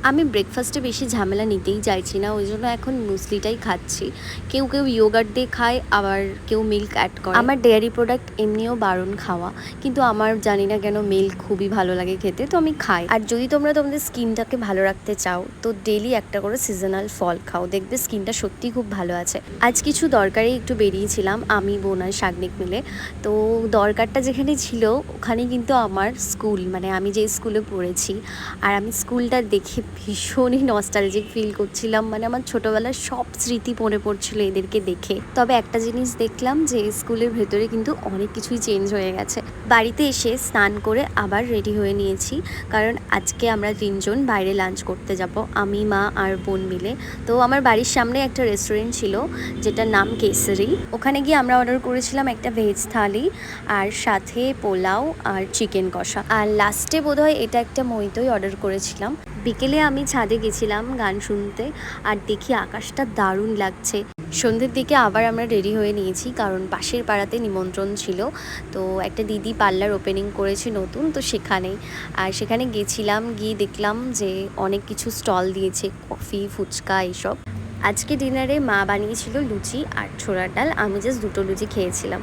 আমি ব্রেকফাস্টে বেশি ঝামেলা নিতেই চাইছি না, ওই জন্য এখন মুসলিটাই খাচ্ছি। কেউ কেউ ইয়োগার্ট দিয়ে খায়, আবার কেউ মিল্ক অ্যাড করে। আমার ডেয়ারি প্রোডাক্ট এমনিও বারণ খাওয়া, কিন্তু আমার জানি না কেন মিল্ক খুবই ভালো লাগে খেতে, তো আমি খাই। আর যদি তোমরা তোমাদের স্কিনটাকে ভালো রাখতে চাও তো ডেলি একটা করে সিজনাল ফল খাও, দেখবে স্কিনটা সত্যিই খুব ভালো আছে। আজ কিছু দরকারে একটু বেরিয়েছিলাম আমি, বোন আর শাগনিক মিলে। তো দরকারটা যেখানে ছিল ওখানে কিন্তু আমার স্কুল, মানে আমি যে স্কুলে পড়েছি, আর আমি স্কুলটা দেখে ভীষণই নস্টালজিক ফিল করছিলাম। মানে আমার ছোটোবেলার সব স্মৃতি মনে পড়ছিল এদেরকে দেখে। তবে একটা জিনিস দেখলাম যে স্কুলের ভেতরে কিন্তু অনেক কিছুই চেঞ্জ হয়ে গেছে। বাড়িতে এসে স্নান করে আবার রেডি হয়ে নিয়েছি, কারণ আজকে আমরা 3জন বাইরে লাঞ্চ করতে যাব, আমি, মা আর বোন মিলে। তো আমার বাড়ির সামনে একটা রেস্টুরেন্ট ছিল যেটার নাম কেসারি। ওখানে গিয়ে আমরা অর্ডার করেছিলাম একটা ভেজ থালি, আর সাথে পোলাও আর চিকেন কষা, আর লাস্টে বোধহয় এটা একটা মইতই অর্ডার করেছিলাম। বিকেলে আমি ছাদে গেছিলাম গান শুনতে, আর দেখি আকাশটা দারুণ লাগছে। সন্ধ্যের দিকে আবার আমরা রেডি হয়ে নিয়েছি, কারণ পাশের পাড়াতে নিমন্ত্রণ ছিল। তো একটা দিদি পার্লার ওপেনিং করেছে নতুন, তো সেখানেই। আর সেখানে গেছিলাম, গিয়ে দেখলাম যে অনেক কিছু স্টল দিয়েছে, কফি, ফুচকা এইসব। আজকে ডিনারে মা বানিয়েছিল লুচি আর ছোলার ডাল, আমি জাস্ট 2টো লুচি খেয়েছিলাম।